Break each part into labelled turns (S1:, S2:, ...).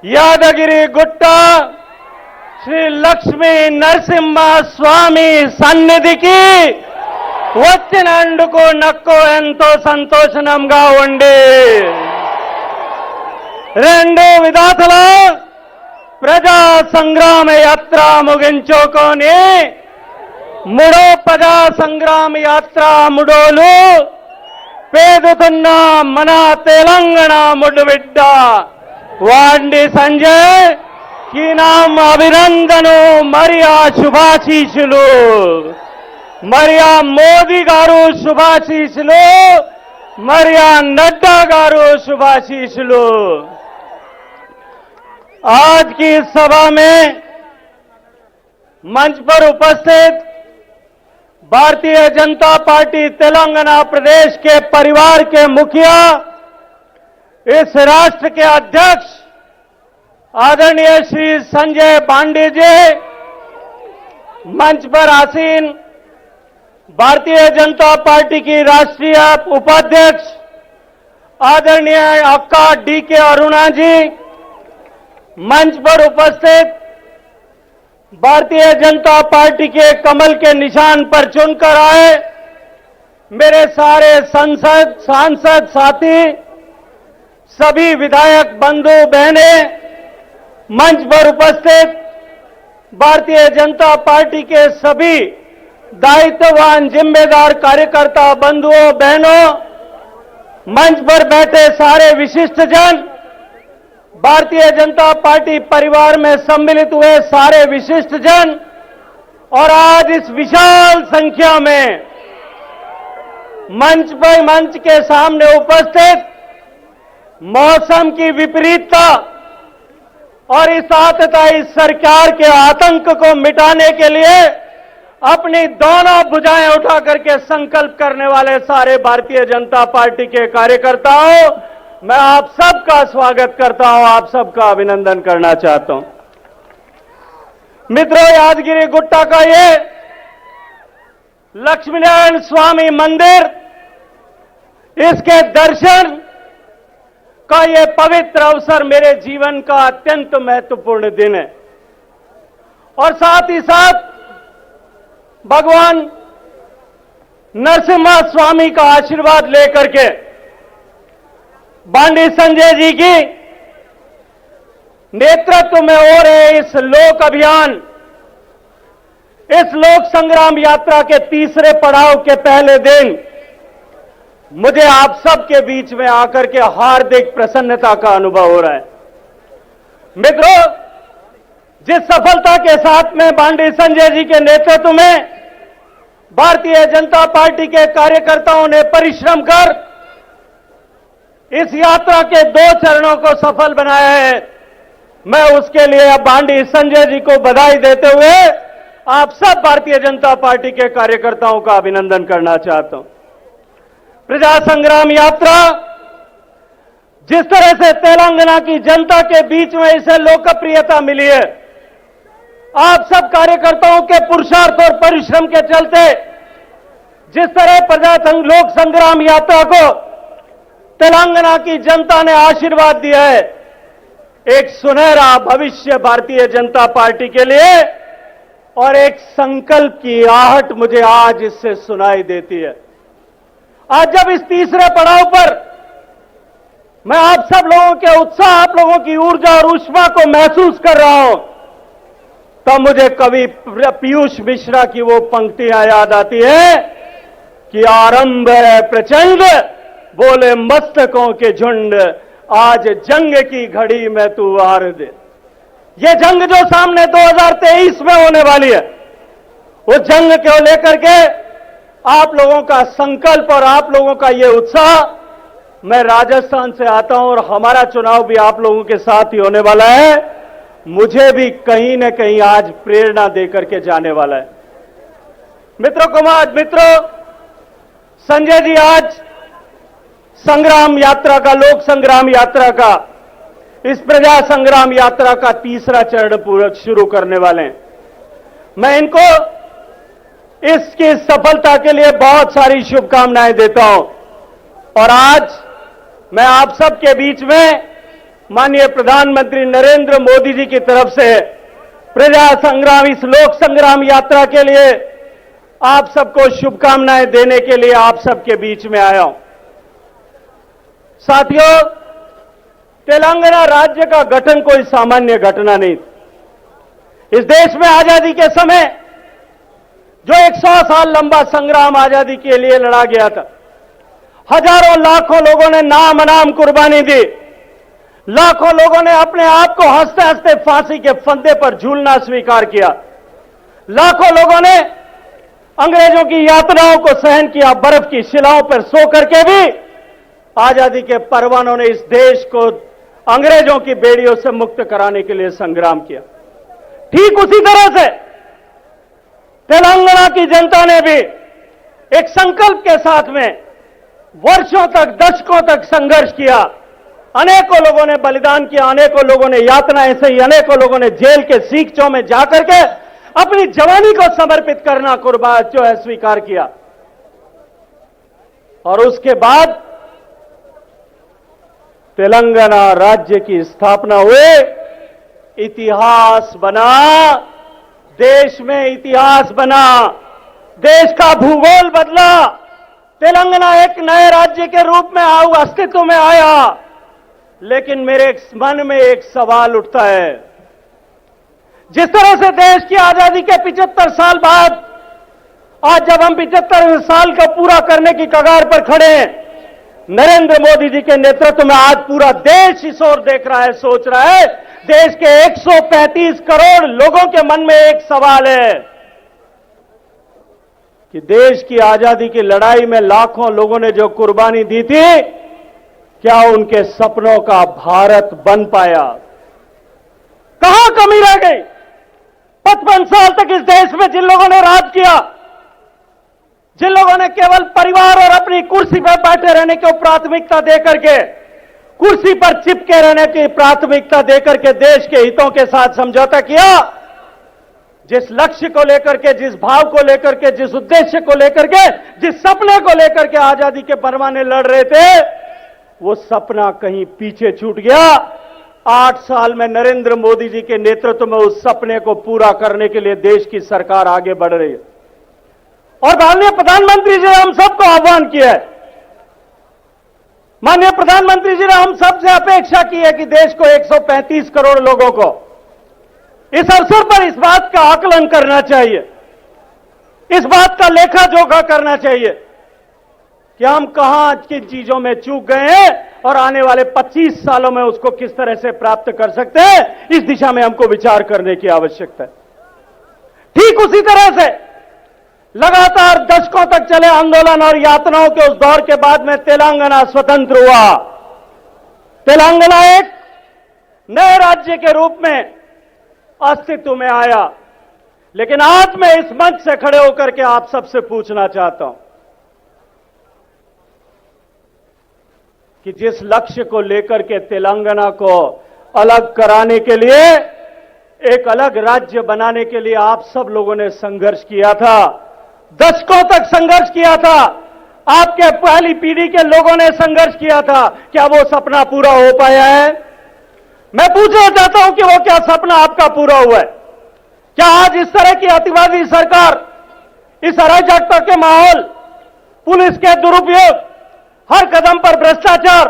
S1: యాదగిరి గుట్ట శ్రీ లక్ష్మీ నరసింహ స్వామి సన్నిధికి వచ్చినందుకు నాకు ఎంతో సంతోషంగా ఉంది. రెండు విధాతల ప్రజా సంగ్రామ యాత్ర ముగించుకొని మూడో ప్రజా సంగ్రామ యాత్ర ముడోలు పేదుతున్న మన తెలంగాణ ముడ్డుబిడ్డ వాండి సంజయ్ की नाम అభినందను మరియా శుభాశీస్సులు మరియా మోదీ గారు శుభాశీస్సులు మరియా नड्डा గారు శుభాశీస్సులు. आज की सभा में मंच पर उपस्थित भारतीय जनता पार्टी तेलंगाना प्रदेश के परिवार के मुखिया, इस राष्ट्र के अध्यक्ष आदरणीय श्री संजय पांडे जी, मंच पर आसीन भारतीय जनता पार्टी की राष्ट्रीय उपाध्यक्ष आदरणीय अक्का डीके अरुणा जी, मंच पर उपस्थित भारतीय जनता पार्टी के कमल के निशान पर चुनकर आए मेरे सारे सांसद साथी, सभी विधायक बंधु बहनें, मंच पर उपस्थित भारतीय जनता पार्टी के सभी दायित्ववान जिम्मेदार कार्यकर्ता बंधुओं बहनों, मंच पर बैठे सारे विशिष्ट जन, भारतीय जनता पार्टी परिवार में सम्मिलित हुए सारे विशिष्ट जन और आज इस विशाल संख्या में मंच के सामने उपस्थित मौसम की विपरीतता और इस इस सरकार के आतंक को मिटाने के लिए अपनी दोनों भुजाएं उठा करके संकल्प करने वाले सारे भारतीय जनता पार्टी के कार्यकर्ताओं, मैं आप सबका स्वागत करता हूं, आप सबका अभिनंदन करना चाहता हूं. मित्रों, यादगिरी गुट्टा का ये लक्ष्मीनारायण स्वामी मंदिर, इसके दर्शन का ये पवित्र अवसर मेरे जीवन का अत्यंत महत्वपूर्ण दिन है और साथ ही साथ भगवान नरसिम्हा स्वामी का आशीर्वाद लेकर के बांडी संजय जी की नेतृत्व में हो रहे इस लोक अभियान, इस लोक संग्राम यात्रा के तीसरे पड़ाव के पहले दिन मुझे आप सबके बीच में आकर के हार्दिक प्रसन्नता का अनुभव हो रहा है. मित्रों, जिस सफलता के साथ में बांडी संजय जी के नेतृत्व में भारतीय जनता पार्टी के कार्यकर्ताओं ने परिश्रम कर इस यात्रा के 2 चरणों को सफल बनाया है, मैं उसके लिए बांडी संजय जी को बधाई देते हुए आप सब भारतीय जनता पार्टी के कार्यकर्ताओं का अभिनंदन करना चाहता हूं. प्रजा संग्राम यात्रा जिस तरह से तेलंगाना की जनता के बीच में इसे लोकप्रियता मिली है, आप सब कार्यकर्ताओं के पुरुषार्थ और परिश्रम के चलते जिस तरह लोक संग्राम यात्रा को तेलंगाना की जनता ने आशीर्वाद दिया है, एक सुनहरा भविष्य भारतीय जनता पार्टी के लिए और एक संकल्प की आहट मुझे आज इससे सुनाई देती है. आज जब इस तीसरे पड़ाव पर मैं आप सब लोगों के उत्साह, आप लोगों की ऊर्जा और ऊष्मा को महसूस कर रहा हूं, तब मुझे कवि पीयूष मिश्रा की वो पंक्तियां याद आती है कि आरंभ है प्रचंड, बोले मस्तकों के झुंड, आज जंग की घड़ी में तू वार दे. ये जंग जो सामने 2023 में होने वाली है, वो जंग को लेकर के आप लोगों का संकल्प और आप लोगों का ये उत्साह, मैं राजस्थान से आता हूं और हमारा चुनाव भी आप लोगों के साथ ही होने वाला है, मुझे भी कहीं न कहीं आज प्रेरणा देकर के जाने वाला है. मित्रों, संजय जी आज संग्राम यात्रा का, लोक संग्राम यात्रा का, इस प्रजा संग्राम यात्रा का तीसरा चरण पूरा शुरू करने वाले हैं. मैं इनको इसकी सफलता के लिए बहुत सारी शुभकामनाएं देता हूं और आज मैं आप सबके बीच में माननीय प्रधानमंत्री नरेंद्र मोदी जी की तरफ से प्रजा संग्राम, इस लोक संग्राम यात्रा के लिए आप सबको शुभकामनाएं देने के लिए आप सबके बीच में आया हूं। साथियों, तेलंगाना राज्य का गठन कोई सामान्य घटना नहीं। इस देश में आजादी के समय जो 100 साल लंबा संग्राम आजादी के लिए लड़ा गया था, हजारों लाखों लोगों ने नाम अनाम कुर्बानी दी, लाखों लोगों ने अपने आप को हंसते हंसते फांसी के फंदे पर झूलना स्वीकार किया, लाखों लोगों ने अंग्रेजों की यातनाओं को सहन किया, बर्फ की शिलाओं पर सो करके भी आजादी के परवानों ने इस देश को अंग्रेजों की बेड़ियों से मुक्त कराने के लिए संग्राम किया। ठीक उसी तरह से तेलंगाना की जनता ने भी एक संकल्प के साथ में वर्षों तक, दशकों तक संघर्ष किया। अनेकों लोगों ने बलिदान किया, अनेकों लोगों ने यातनाएं सही, अनेकों लोगों ने जेल के सीखचों में जाकर के अपनी जवानी को समर्पित करना कुर्बान जो है स्वीकार किया। और उसके बाद तेलंगाना राज्य की स्थापना हुई, इतिहास बना, देश में इतिहास बना, देश का भूगोल बदला। तेलंगाना एक नए राज्य के रूप में अस्तित्व में आया। लेकिन मेरे मन में एक सवाल उठता है, जिस तरह से देश की आजादी के 75 साल बाद आज जब हम 75 साल का पूरा करने की कगार पर खड़े हैं, नरेंद्र मोदी जी के नेतृत्व में आज पूरा देश इस ओर देख रहा है, सोच रहा है। देश के 135 करोड़ लोगों के मन में एक सवाल है कि देश की आजादी की लड़ाई में लाखों लोगों ने जो कुर्बानी दी थी, क्या उनके सपनों का भारत बन पाया? कहां कमी रह गई? 55 साल तक इस देश में जिन लोगों ने राज किया, जिन लोगों ने केवल परिवार और अपनी कुर्सी पर बैठे रहने को प्राथमिकता देकर के, कुर्सी पर चिपके रहने की प्राथमिकता देकर के देश के हितों के साथ समझौता किया, जिस लक्ष्य को लेकर के, जिस भाव को लेकर के, जिस उद्देश्य को लेकर के, जिस सपने को लेकर के आजादी के परवाने लड़ रहे थे, वो सपना कहीं पीछे छूट गया। 8 साल में नरेंद्र मोदी जी के नेतृत्व में उस सपने को पूरा करने के लिए देश की सरकार आगे बढ़ रही है। और माननीय प्रधानमंत्री जी ने हम सबको आह्वान किया है, माननीय प्रधानमंत्री जी ने हम सबसे अपेक्षा की है कि देश को 135 करोड़ लोगों को इस अवसर पर इस बात का आकलन करना चाहिए, इस बात का लेखा जोखा करना चाहिए कि हम कहां किन चीजों में चूक गए हैं और आने वाले 25 सालों में उसको किस तरह से प्राप्त कर सकते हैं। इस दिशा में हमको विचार करने की आवश्यकता है। ठीक उसी तरह से लगातार दशकों तक चले आंदोलन और यातनाओं के उस दौर के बाद में तेलंगाना स्वतंत्र हुआ। तेलंगाना एक नए राज्य के रूप में अस्तित्व में आया। लेकिन आज मैं इस मंच से खड़े होकर के आप सबसे पूछना चाहता हूं कि जिस लक्ष्य को लेकर के तेलंगाना को अलग कराने के लिए, एक अलग राज्य बनाने के लिए आप सब लोगों ने संघर्ष किया था, दशकों तक संघर्ष किया था, आपके पहली पीढ़ी के लोगों ने संघर्ष किया था, क्या वो सपना पूरा हो पाया है? मैं पूछना चाहता हूं कि वो क्या सपना आपका पूरा हुआ है? क्या आज इस तरह की अतिवादी सरकार, इस अराजकता के माहौल, पुलिस के दुरुपयोग, हर कदम पर भ्रष्टाचार,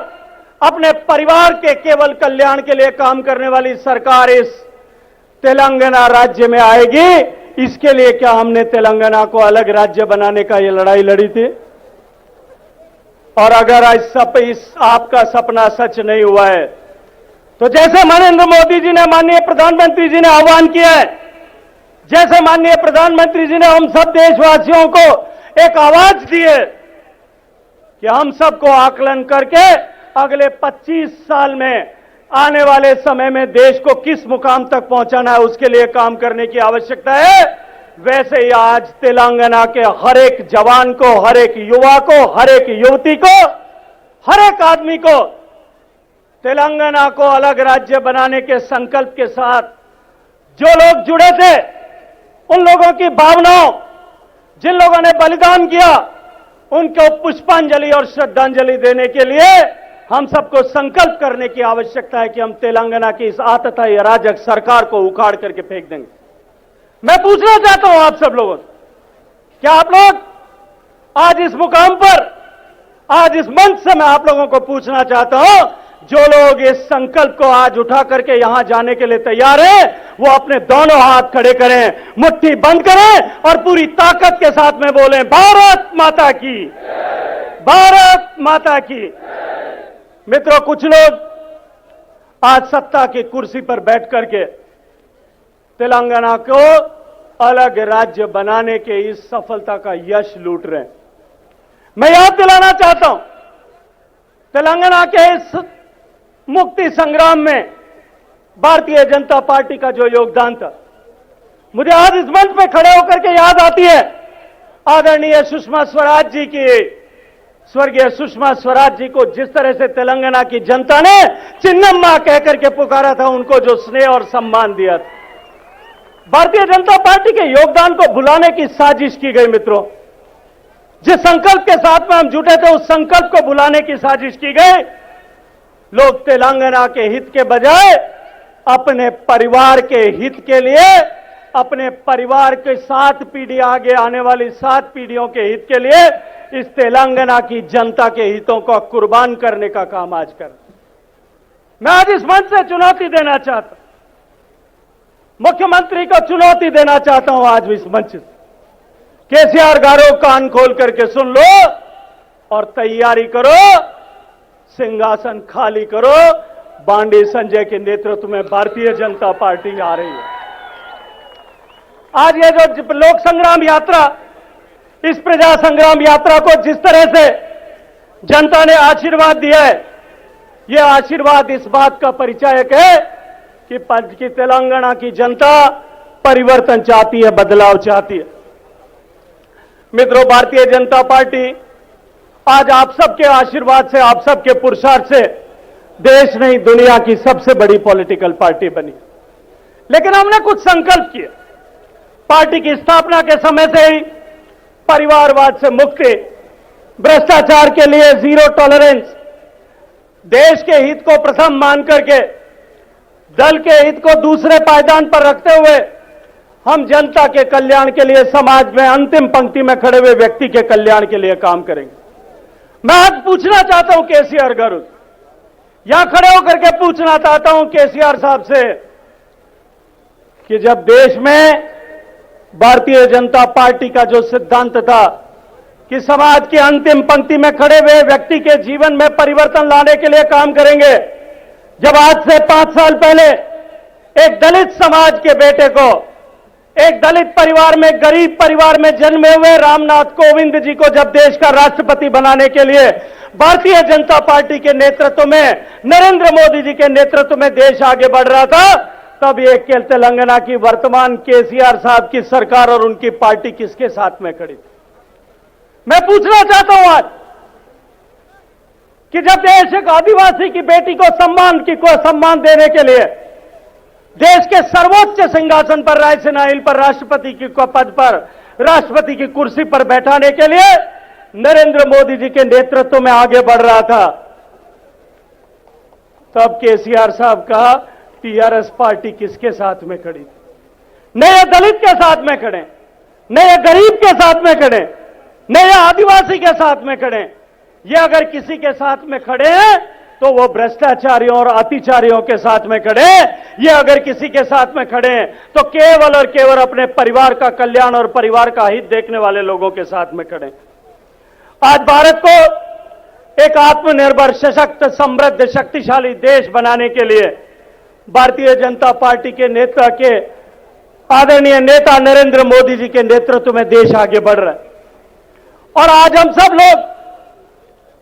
S1: अपने परिवार के केवल कल्याण के लिए काम करने वाली सरकार इस तेलंगाना राज्य में आएगी? इसके लिए क्या हमने तेलंगाना को अलग राज्य बनाने का ये लड़ाई लड़ी थी? और अगर इस आपका सपना सच नहीं हुआ है, तो जैसे नरेंद्र मोदी जी ने, माननीय प्रधानमंत्री जी ने आह्वान किया है, जैसे माननीय प्रधानमंत्री जी ने हम सब देशवासियों को एक आवाज दी है कि हम सबको आकलन करके अगले 25 साल में आने वाले समय में देश को किस मुकाम तक पहुंचाना है, उसके लिए काम करने की आवश्यकता है। वैसे ही आज तेलंगाना के हर एक जवान को, हर एक युवा को, हर एक युवती को, हर एक आदमी को तेलंगाना को अलग राज्य बनाने के संकल्प के साथ जो लोग जुड़े थे, उन लोगों की भावनाओं, जिन लोगों ने बलिदान किया, उनको पुष्पांजलि और श्रद्धांजलि देने के लिए हम सबको संकल्प करने की आवश्यकता है कि हम तेलंगाना की इस आतताई अराजक सरकार को उखाड़ करके फेंक देंगे। मैं पूछना चाहता हूं आप सब लोगों से, क्या आप लोग आज इस मुकाम पर, आज इस मंच से मैं आप लोगों को पूछना चाहता हूं, जो लोग इस संकल्प को आज उठा करके यहां जाने के लिए तैयार हैं, वो अपने दोनों हाथ खड़े करें, मुट्ठी बंद करें और पूरी ताकत के साथ में बोलें, भारत माता की, भारत माता की। मित्रों, कुछ लोग आज सत्ता की कुर्सी पर बैठ करके तेलंगाना को अलग राज्य बनाने के इस सफलता का यश लूट रहे हैं। मैं याद दिलाना चाहता हूं, तेलंगाना के इस मुक्ति संग्राम में भारतीय जनता पार्टी का जो योगदान था, मुझे आज इस मंच पे खड़े होकर के याद आती है आदरणीय सुषमा स्वराज जी की, स्वर्गीय सुषमा स्वराज जी को जिस तरह से तेलंगाना की जनता ने चिन्नम्मा कहकर के पुकारा था, उनको जो स्नेह और सम्मान दिया था। भारतीय जनता पार्टी के योगदान को भुलाने की साजिश की गई। मित्रों, जिस संकल्प के साथ में हम जुटे थे, उस संकल्प को भुलाने की साजिश की गई। लोग तेलंगाना के हित के बजाय अपने परिवार के हित के लिए, अपने परिवार के 7 पीढ़ी आगे आने वाली 7 पीढ़ियों के हित के लिए इस तेलंगाना की जनता के हितों को कुर्बान करने का काम आज कर। मैं आज इस मंच से चुनौती देना चाहता हूं, मुख्यमंत्री को चुनौती देना चाहता हूं आज इस मंच से, केसीआर गारो कान खोल करके सुन लो और तैयारी करो, सिंहासन खाली करो। बांडी संजय के नेतृत्व में भारतीय जनता पार्टी आ रही है। आज ये जो लोक संग्राम यात्रा, इस प्रजा संग्राम यात्रा को जिस तरह से जनता ने आशीर्वाद दिया है, यह आशीर्वाद इस बात का परिचायक है कि तेलंगाना की जनता परिवर्तन चाहती है, बदलाव चाहती है। मित्रों, भारतीय जनता पार्टी आज आप सबके आशीर्वाद से, आप सबके पुरुषार्थ से देश नहीं दुनिया की सबसे बड़ी पॉलिटिकल पार्टी बनी। लेकिन हमने कुछ संकल्प किए। पार्टी की स्थापना के समय से ही परिवारवाद से मुक्ति, भ्रष्टाचार के लिए जीरो टॉलरेंस, देश के हित को प्रथम मान करके दल के हित को दूसरे पायदान पर रखते हुए हम जनता के कल्याण के लिए, समाज में अंतिम पंक्ति में खड़े हुए व्यक्ति के कल्याण के लिए काम करेंगे। मैं आज पूछना चाहता हूं केसीआर गारू, यहां खड़े होकर के पूछना चाहता हूं केसीआर साहब से कि जब देश में भारतीय जनता पार्टी का जो सिद्धांत था कि समाज की अंतिम पंक्ति में खड़े हुए व्यक्ति के जीवन में परिवर्तन लाने के लिए काम करेंगे, जब आज से 5 साल पहले एक दलित समाज के बेटे को, एक दलित परिवार में, गरीब परिवार में जन्मे हुए रामनाथ कोविंद जी को जब देश का राष्ट्रपति बनाने के लिए भारतीय जनता पार्टी के नेतृत्व में, नरेंद्र मोदी जी के नेतृत्व में देश आगे बढ़ रहा था, तब ये तेलंगाना की वर्तमान केसीआर साहब की सरकार और उनकी पार्टी किसके साथ में खड़ी थी? मैं पूछना चाहता हूं आज कि जब देश एक आदिवासी की बेटी को सम्मान देने के लिए देश के सर्वोच्च सिंहासन पर, रायसीना हिल पर, राष्ट्रपति की पद पर, राष्ट्रपति की कुर्सी पर बैठाने के लिए नरेंद्र मोदी जी के नेतृत्व में आगे बढ़ रहा था, तब केसीआर साहब का टीआरएस पार्टी किसके साथ में खड़ी थी? न ये दलित के साथ में खड़े, न ये गरीब के साथ में खड़े, न ये आदिवासी के साथ में खड़े। ये अगर किसी के साथ में खड़े हैं तो वो भ्रष्टाचारियों और अतिचारियों के साथ में खड़े। ये अगर किसी के साथ में खड़े हैं तो केवल और केवल अपने परिवार का कल्याण और परिवार का हित देखने वाले लोगों के साथ में खड़े। आज भारत को एक आत्मनिर्भर, सशक्त, समृद्ध, शक्तिशाली देश बनाने के लिए भारतीय जनता पार्टी के नेता के आदरणीय नेता नरेंद्र मोदी जी के नेतृत्व में देश आगे बढ़ रहा है। और आज हम सब लोग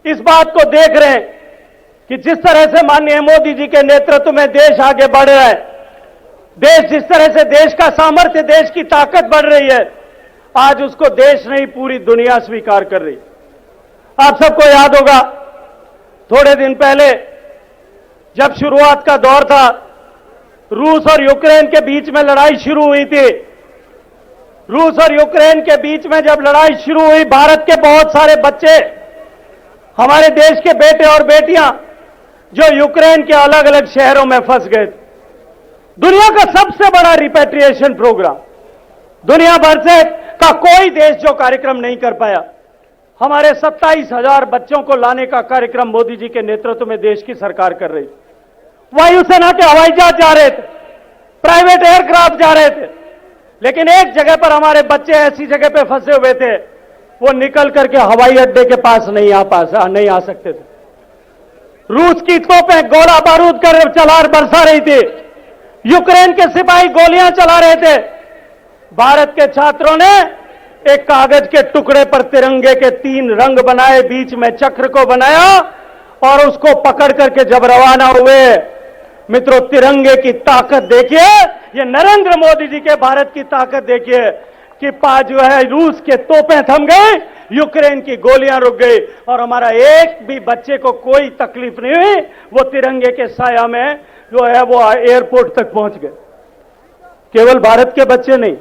S1: इस बात को देख रहे हैं कि जिस तरह से माननीय मोदी जी के नेतृत्व में देश आगे बढ़ रहा है, देश जिस तरह से, देश का सामर्थ्य, देश की ताकत बढ़ रही है, आज उसको देश नहीं पूरी दुनिया स्वीकार कर रही। आप सबको याद होगा, थोड़े दिन पहले जब शुरुआत का दौर था, रूस और यूक्रेन के बीच में लड़ाई शुरू हुई थी। रूस और यूक्रेन के बीच में जब लड़ाई शुरू हुई, भारत के बहुत सारे बच्चे, हमारे देश के बेटे और बेटियां जो यूक्रेन के अलग अलग शहरों में फंस गए थे। दुनिया का सबसे बड़ा रिपेट्रिएशन प्रोग्राम, दुनिया भर से का कोई देश जो कार्यक्रम नहीं कर पाया। हमारे 27,000 बच्चों को लाने का कार्यक्रम मोदी जी के नेतृत्व में देश की सरकार कर रही। वायुसेना के हवाई जहाज जा रहे थे, प्राइवेट एयरक्राफ्ट जा रहे थे, लेकिन एक जगह पर हमारे बच्चे ऐसी जगह पे फंसे हुए थे, वो निकल करके हवाई अड्डे के पास नहीं आ सकते थे। रूस की तोपें गोला बारूद कर बरसा रही थी, यूक्रेन के सिपाही गोलियां चला रहे थे। भारत के छात्रों ने एक कागज के टुकड़े पर तिरंगे के 3 रंग बनाए, बीच में चक्र को बनाया और उसको पकड़ करके जब रवाना हुए, मित्रों तिरंगे की ताकत देखिए, ये नरेंद्र मोदी जी के भारत की ताकत देखिए कि जो है रूस के तोपें थम गई, यूक्रेन की गोलियां रुक गई और हमारा एक भी बच्चे को कोई तकलीफ नहीं हुई। वो तिरंगे के साया में जो है वो एयरपोर्ट तक पहुंच गए। केवल भारत के बच्चे नहीं,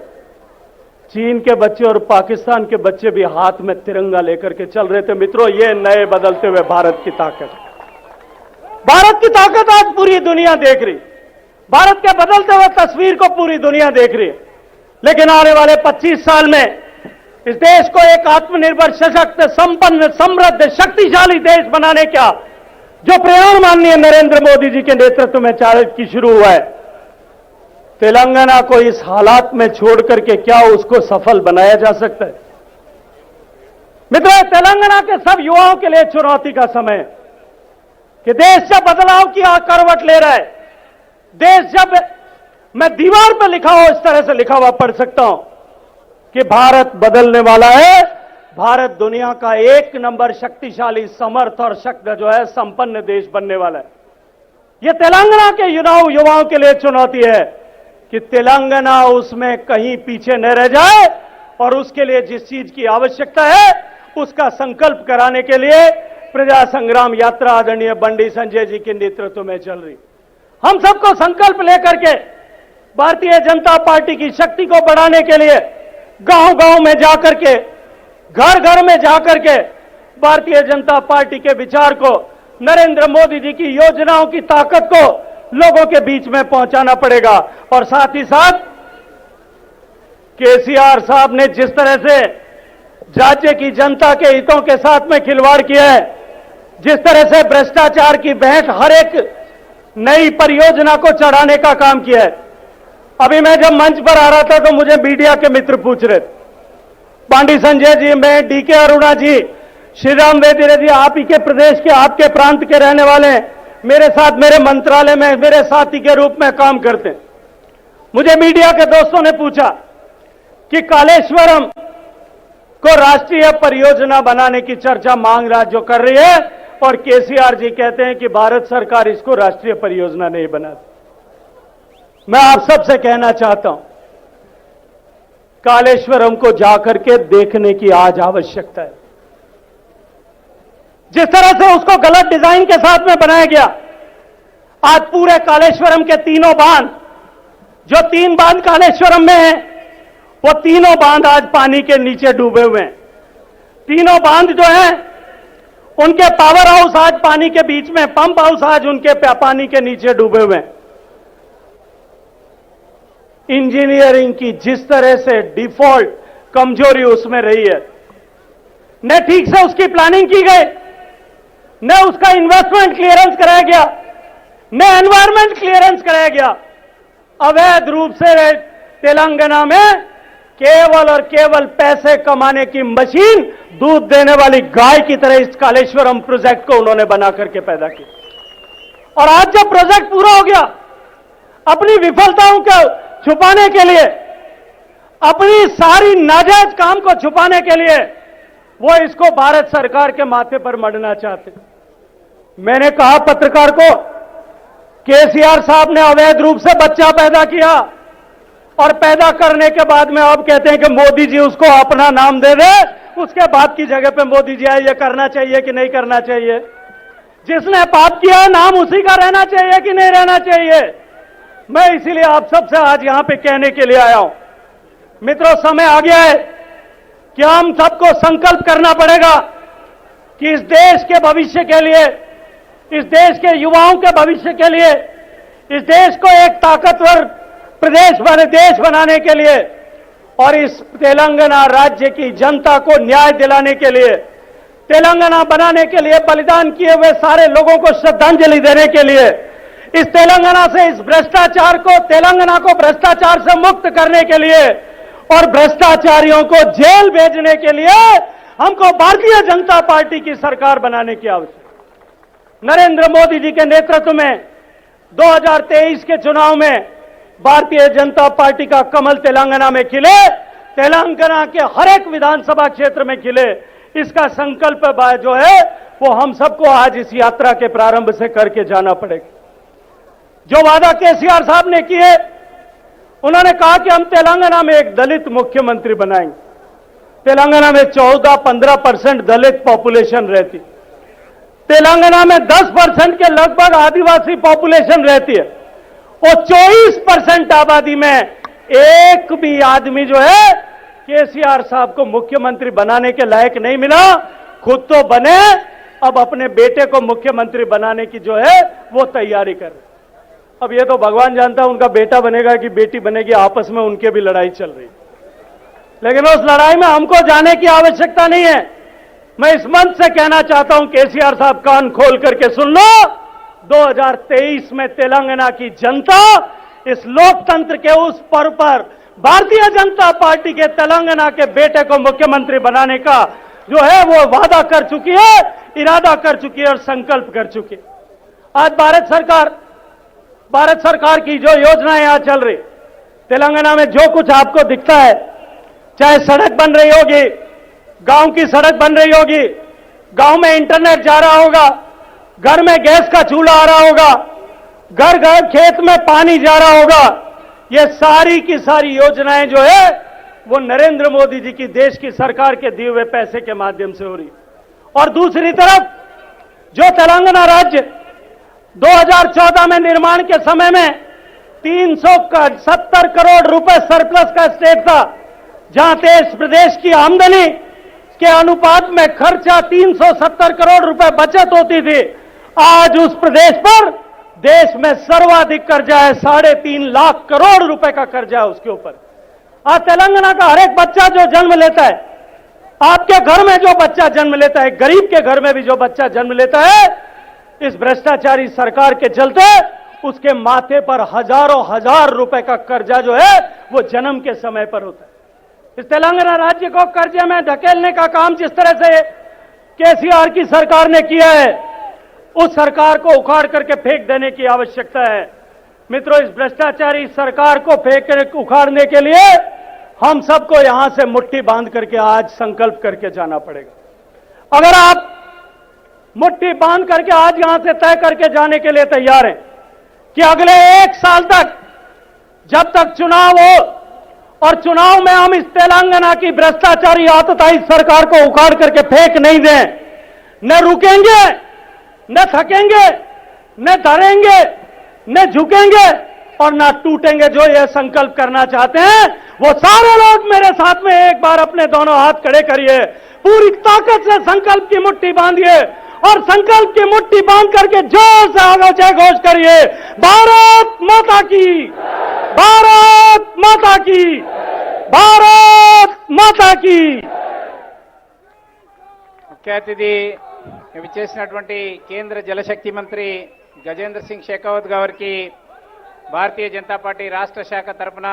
S1: चीन के बच्चे और पाकिस्तान के बच्चे भी हाथ में तिरंगा लेकर के चल रहे थे। मित्रों, ये नए बदलते हुए भारत की ताकत, भारत की ताकत आज पूरी दुनिया देख रही। भारत के बदलते हुए तस्वीर को पूरी दुनिया देख रही है। लेकिन आने वाले 25 साल में इस देश को एक आत्मनिर्भर, सशक्त, संपन्न, समृद्ध, शक्तिशाली देश बनाने का जो प्रयास माननीय नरेंद्र मोदी जी के नेतृत्व में की शुरू हुआ है, तेलंगाना को इस हालात में छोड़ करके क्या उसको सफल बनाया जा सकता है? मित्रों, तेलंगाना के सब युवाओं के लिए चुनौती का समय है कि देश जब बदलाव की करवट ले रहा है, देश जब, मैं दीवार पर लिखा हो इस तरह से लिखा हुआ पढ़ सकता हूं कि भारत बदलने वाला है, भारत दुनिया का 1 नंबर शक्तिशाली, समर्थ और शक्ति जो है संपन्न देश बनने वाला है। यह तेलंगाना के युवाओं के लिए चुनौती है कि तेलंगाना उसमें कहीं पीछे न रह जाए और उसके लिए जिस चीज की आवश्यकता है उसका संकल्प कराने के लिए प्रजा संग्राम यात्रा आदरणीय बंडी संजय जी के नेतृत्व में चल रही। हम सबको संकल्प लेकर के भारतीय जनता पार्टी की शक्ति को बढ़ाने के लिए गांव-गांव में जाकर के, घर-घर में जाकर के भारतीय जनता पार्टी के विचार को, नरेंद्र मोदी जी की योजनाओं की ताकत को लोगों के बीच में पहुंचाना पड़ेगा। और साथ ही साथ केसीआर साहब ने जिस तरह से राज्य की जनता के हितों के साथ में खिलवाड़ किया है, जिस तरह से भ्रष्टाचार की भेंट हर एक नई परियोजना को चढ़ाने का काम किया है। अभी मैं जब मंच पर आ रहा था तो मुझे मीडिया के मित्र पूछ रहे थे, पांडी संजय जी, मैं डीके अरुणा जी, श्री राम वेदिरे जी, आप ही के प्रदेश के, आपके प्रांत के रहने वाले हैं, मेरे साथ मेरे मंत्रालय में मेरे साथी के रूप में काम करते हैं। मुझे मीडिया के दोस्तों ने पूछा कि कालेश्वरम को राष्ट्रीय परियोजना बनाने की चर्चा मांग राज्य कर रही है और केसीआर जी कहते हैं कि भारत सरकार इसको राष्ट्रीय परियोजना नहीं बनाती। मैं आप सबसे कहना चाहता हूं, कालेश्वरम को जाकर के देखने की आज आवश्यकता है। जिस तरह से उसको गलत डिजाइन के साथ में बनाया गया, आज पूरे कालेश्वरम के तीनों बांध, जो 3 बांध कालेश्वरम में हैं, वो तीनों बांध आज पानी के नीचे डूबे हुए हैं। तीनों बांध जो हैं, उनके पावर हाउस आज पानी के बीच में, पंप हाउस आज उनके पानी के नीचे डूबे हुए हैं। इंजीनियरिंग की जिस तरह से डिफॉल्ट कमजोरी उसमें रही है, न ठीक से उसकी प्लानिंग की गई, न उसका इन्वेस्टमेंट क्लियरेंस कराया गया, न एनवायरमेंट क्लियरेंस कराया गया। अवैध रूप से तेलंगाना में केवल और केवल पैसे कमाने की मशीन, दूध देने वाली गाय की तरह इस कालेश्वरम प्रोजेक्ट को उन्होंने बना करके पैदा किया। और आज जब प्रोजेक्ट पूरा हो गया, अपनी विफलताओं को छुपाने के लिए, अपनी सारी नाजायज काम को छुपाने के लिए वो इसको भारत सरकार के माथे पर मढ़ना चाहते। मैंने कहा पत्रकार को, केसीआर साहब ने अवैध रूप से बच्चा पैदा किया और पैदा करने के बाद में अब कहते हैं कि मोदी जी उसको अपना नाम दे दे, उसके बाद की जगह पे मोदी जी आए, ये करना चाहिए कि नहीं करना चाहिए? जिसने पाप किया है नाम उसी का रहना चाहिए कि नहीं रहना चाहिए? मैं इसीलिए आप सबसे आज यहां पे कहने के लिए आया हूं। मित्रों, समय आ गया है कि हम सबको संकल्प करना पड़ेगा कि इस देश के भविष्य के लिए, इस देश के युवाओं के भविष्य के लिए, इस देश को एक ताकतवर देश बनाने के लिए और इस तेलंगाना राज्य की जनता को न्याय दिलाने के लिए, तेलंगाना बनाने के लिए बलिदान किए हुए सारे लोगों को श्रद्धांजलि देने के लिए, इस तेलंगाना से इस तेलंगाना को भ्रष्टाचार से मुक्त करने के लिए और भ्रष्टाचारियों को जेल भेजने के लिए हमको भारतीय जनता पार्टी की सरकार बनाने की आवश्यकता। नरेंद्र मोदी जी के नेतृत्व में 2023 के चुनाव में भारतीय जनता पार्टी का कमल तेलंगाना में खिले, तेलंगाना के हर एक विधानसभा क्षेत्र में खिले, इसका संकल्प जो है वो हम सबको आज इस यात्रा के प्रारंभ से करके जाना पड़ेगा। जो वादा केसीआर साहब ने किए, उन्होंने कहा कि हम तेलंगाना में एक दलित मुख्यमंत्री बनाएंगे। तेलंगाना में 14-15% दलित पॉपुलेशन रहती, तेलंगाना में 10% के लगभग आदिवासी पॉपुलेशन रहती है और 24% आबादी में एक भी आदमी जो है केसीआर साहब को मुख्यमंत्री बनाने के लायक नहीं मिला। खुद तो बने, अब अपने बेटे को मुख्यमंत्री बनाने की जो है वो तैयारी कर रहे। अब ये तो भगवान जानता है उनका बेटा बनेगा कि बेटी बनेगी, आपस में उनके भी लड़ाई चल रही, लेकिन उस लड़ाई में हमको जाने की आवश्यकता नहीं है। मैं इस मंच से कहना चाहता हूं, केसीआर साहब कान खोल करके सुन लो, 2023 में तेलंगाना की जनता इस लोकतंत्र के उस पर्व पर भारतीय जनता पार्टी के तेलंगाना के बेटे को मुख्यमंत्री बनाने का जो है वो वादा कर चुकी है, इरादा कर चुकी है और संकल्प कर चुकी है। आज भारत सरकार की जो योजनाएं यहां चल रही, तेलंगाना में जो कुछ आपको दिखता है, चाहे सड़क बन रही होगी, गांव की सड़क बन रही होगी, गांव में इंटरनेट जा रहा होगा, घर में गैस का चूल्हा आ रहा होगा, घर घर खेत में पानी जा रहा होगा, ये सारी की सारी योजनाएं जो है वो नरेंद्र मोदी जी की देश की सरकार के दिए हुए पैसे के माध्यम से हो रही। और दूसरी तरफ जो तेलंगाना राज्य 2014 में निर्माण के समय में 370 करोड़ रुपए सरप्लस का स्टेट था, जहां देश प्रदेश की आमदनी के अनुपात में खर्चा 370 करोड़ रुपए बचत होती थी, आज उस प्रदेश पर देश में सर्वाधिक कर्जा है, 3.5 लाख करोड़ रुपए का कर्जा है उसके ऊपर। आज तेलंगाना का हर एक बच्चा जो जन्म लेता है, आपके घर में जो बच्चा जन्म लेता है, गरीब के घर में भी जो बच्चा जन्म लेता है, इस भ्रष्टाचारी सरकार के चलते उसके माथे पर हजारों हजार रुपए का कर्जा जो है वो जन्म के समय पर होता है। इस तेलंगाना राज्य को कर्जे में ढकेलने का काम जिस तरह से केसीआर की सरकार ने किया है, उस सरकार को उखाड़ करके फेंक देने की आवश्यकता है। मित्रों, इस भ्रष्टाचारी सरकार को उखाड़ने के लिए हम सबको यहां से मुट्ठी बांध करके आज संकल्प करके जाना पड़ेगा। अगर आप मुट्ठी बांध करके आज यहां से तय करके जाने के लिए तैयार हैं कि अगले 1 साल तक जब तक चुनाव हो और चुनाव में हम इस तेलंगाना की भ्रष्टाचारी आतताई सरकार को उखाड़ करके फेंक नहीं दें, न रुकेंगे, न थकेंगे, न डरेंगे, न झुकेंगे और न टूटेंगे। जो यह संकल्प करना चाहते हैं वो सारे लोग मेरे साथ में एक बार अपने दोनों हाथ खड़े करिए, पूरी ताकत से संकल्प की मुट्ठी बांधिए और संकल्प की मुट्ठी बांध करके जोर से आगे जय घोष करिए, भारत माता की, भारत माता की, भारत माता की।
S2: ముఖ్య అతిథి విచ్చేసినటువంటి కేంద్ర జలశక్తి మంత్రి గజేంద్ర సింగ్ షెకావత్ గారికి భారతీయ జనతా పార్టీ రాష్ట్ర శాఖ తరపున